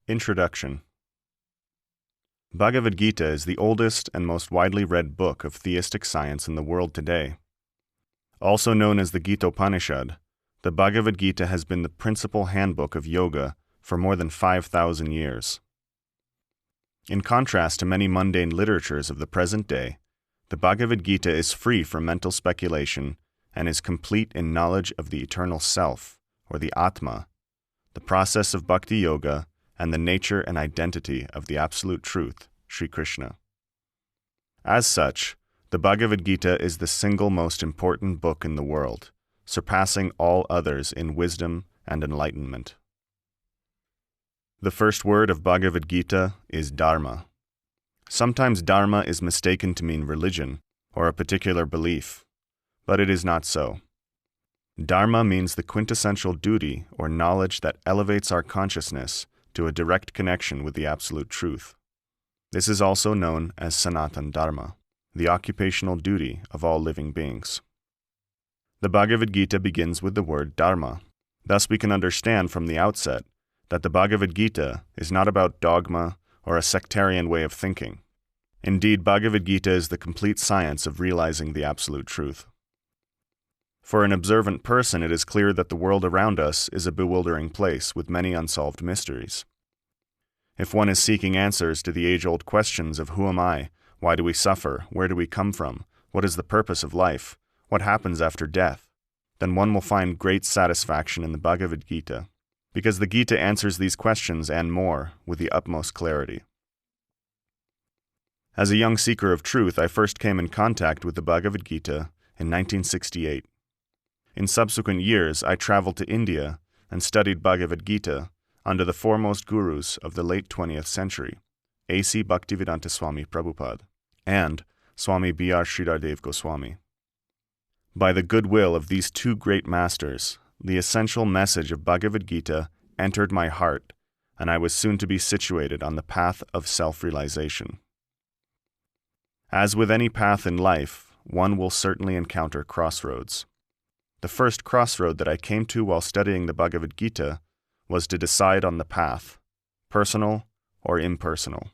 Introduction. Bhagavad Gita is the oldest and most widely read book of theistic science in the world today. Also known as the Gita-Upanishad, the Bhagavad Gita has been the principal handbook of yoga for more than 5,000 years. In contrast to many mundane literatures of the present day, the Bhagavad Gita is free from mental speculation and is complete in knowledge of the eternal self, or the Atma, the process of bhakti yoga, and the nature and identity of the absolute truth, Sri Krishna. As such, the Bhagavad Gita is the single most important book in the world, surpassing all others in wisdom and enlightenment. The first word of Bhagavad Gita is dharma. Sometimes dharma is mistaken to mean religion or a particular belief, but it is not so. Dharma means the quintessential duty or knowledge that elevates our consciousness to a direct connection with the absolute truth. This is also known as Sanatan Dharma, the occupational duty of all living beings. The Bhagavad Gita begins with the word dharma. Thus we can understand from the outset that the Bhagavad Gita is not about dogma or a sectarian way of thinking. Indeed, Bhagavad Gita is the complete science of realizing the absolute truth. For an observant person, it is clear that the world around us is a bewildering place with many unsolved mysteries. If one is seeking answers to the age-old questions of who am I, why do we suffer, where do we come from, what is the purpose of life, what happens after death, then one will find great satisfaction in the Bhagavad Gita, because the Gita answers these questions and more with the utmost clarity. As a young seeker of truth, I first came in contact with the Bhagavad Gita in 1968. In subsequent years, I traveled to India and studied Bhagavad Gita under the foremost gurus of the late 20th century, A.C. Bhaktivedanta Swami Prabhupada and Swami B.R. Sridhardev Goswami. By the goodwill of these two great masters, the essential message of Bhagavad Gita entered my heart, and I was soon to be situated on the path of self-realization. As with any path in life, one will certainly encounter crossroads. The first crossroad that I came to while studying the Bhagavad Gita was to decide on the path, personal or impersonal.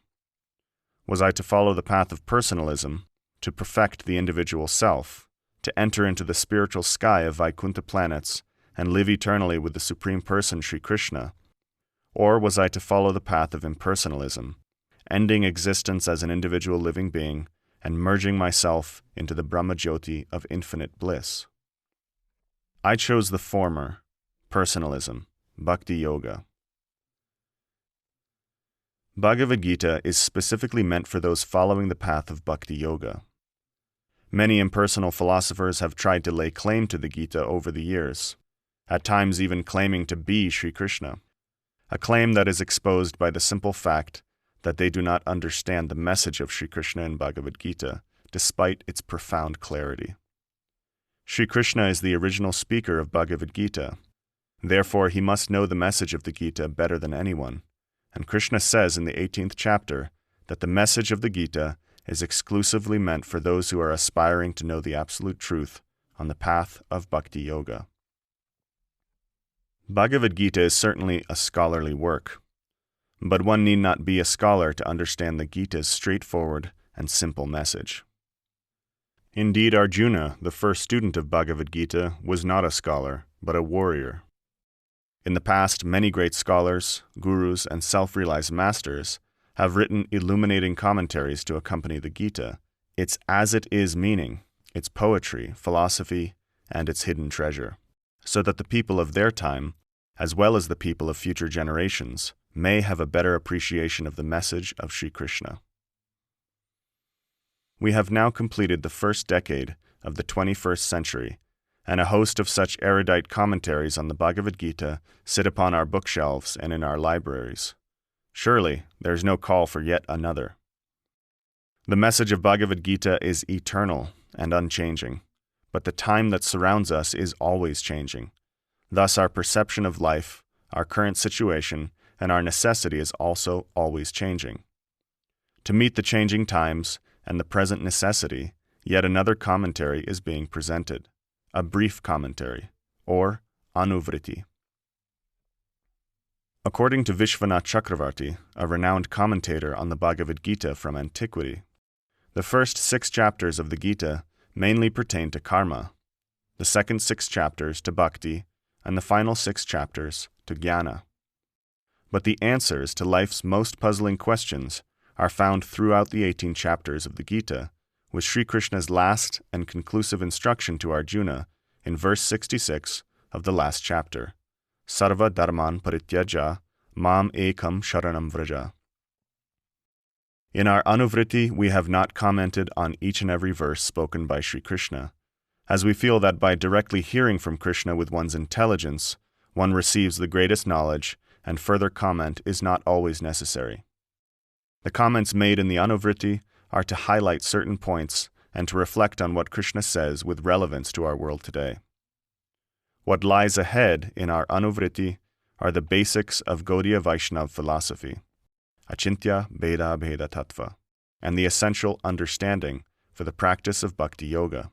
Was I to follow the path of personalism, to perfect the individual self, to enter into the spiritual sky of Vaikuntha planets and live eternally with the Supreme Person Sri Krishna? Or was I to follow the path of impersonalism, ending existence as an individual living being and merging myself into the Brahma-Jyoti of infinite bliss? I chose the former, personalism, bhakti yoga. Bhagavad Gita is specifically meant for those following the path of bhakti yoga. Many impersonal philosophers have tried to lay claim to the Gita over the years, at times even claiming to be Sri Krishna, a claim that is exposed by the simple fact that they do not understand the message of Sri Krishna in Bhagavad Gita, despite its profound clarity. Sri Krishna is the original speaker of Bhagavad Gita. Therefore, he must know the message of the Gita better than anyone. And Krishna says in the 18th chapter that the message of the Gita is exclusively meant for those who are aspiring to know the absolute truth on the path of bhakti yoga. Bhagavad Gita is certainly a scholarly work, but one need not be a scholar to understand the Gita's straightforward and simple message. Indeed, Arjuna, the first student of Bhagavad Gita, was not a scholar, but a warrior. In the past, many great scholars, gurus, and self-realized masters have written illuminating commentaries to accompany the Gita, its as-it-is meaning, its poetry, philosophy, and its hidden treasure, so that the people of their time, as well as the people of future generations, may have a better appreciation of the message of Sri Krishna. We have now completed the first decade of the 21st century, and a host of such erudite commentaries on the Bhagavad Gita sit upon our bookshelves and in our libraries. Surely, there is no call for yet another. The message of Bhagavad Gita is eternal and unchanging, but the time that surrounds us is always changing. Thus, our perception of life, our current situation, and our necessity is also always changing. To meet the changing times and the present necessity, yet another commentary is being presented, a brief commentary, or anuvriti. According to Vishwanath Chakravarti, a renowned commentator on the Bhagavad Gita from antiquity, the first 6 chapters of the Gita mainly pertain to karma, the second 6 chapters to bhakti, and the final 6 chapters to jnana. But the answers to life's most puzzling questions are found throughout the 18 chapters of the Gita, with Sri Krishna's last and conclusive instruction to Arjuna in verse 66 of the last chapter, Sarva dharman parityaja mam ekam sharanam vraja. In our Anuvriti, we have not commented on each and every verse spoken by Sri Krishna, as we feel that by directly hearing from Krishna with one's intelligence, one receives the greatest knowledge, and further comment is not always necessary. The comments made in the Anuvriti are to highlight certain points and to reflect on what Krishna says with relevance to our world today. What lies ahead in our Anuvriti are the basics of Gaudiya Vaishnav philosophy, Achintya Bheda Bheda Tattva, and the essential understanding for the practice of Bhakti Yoga.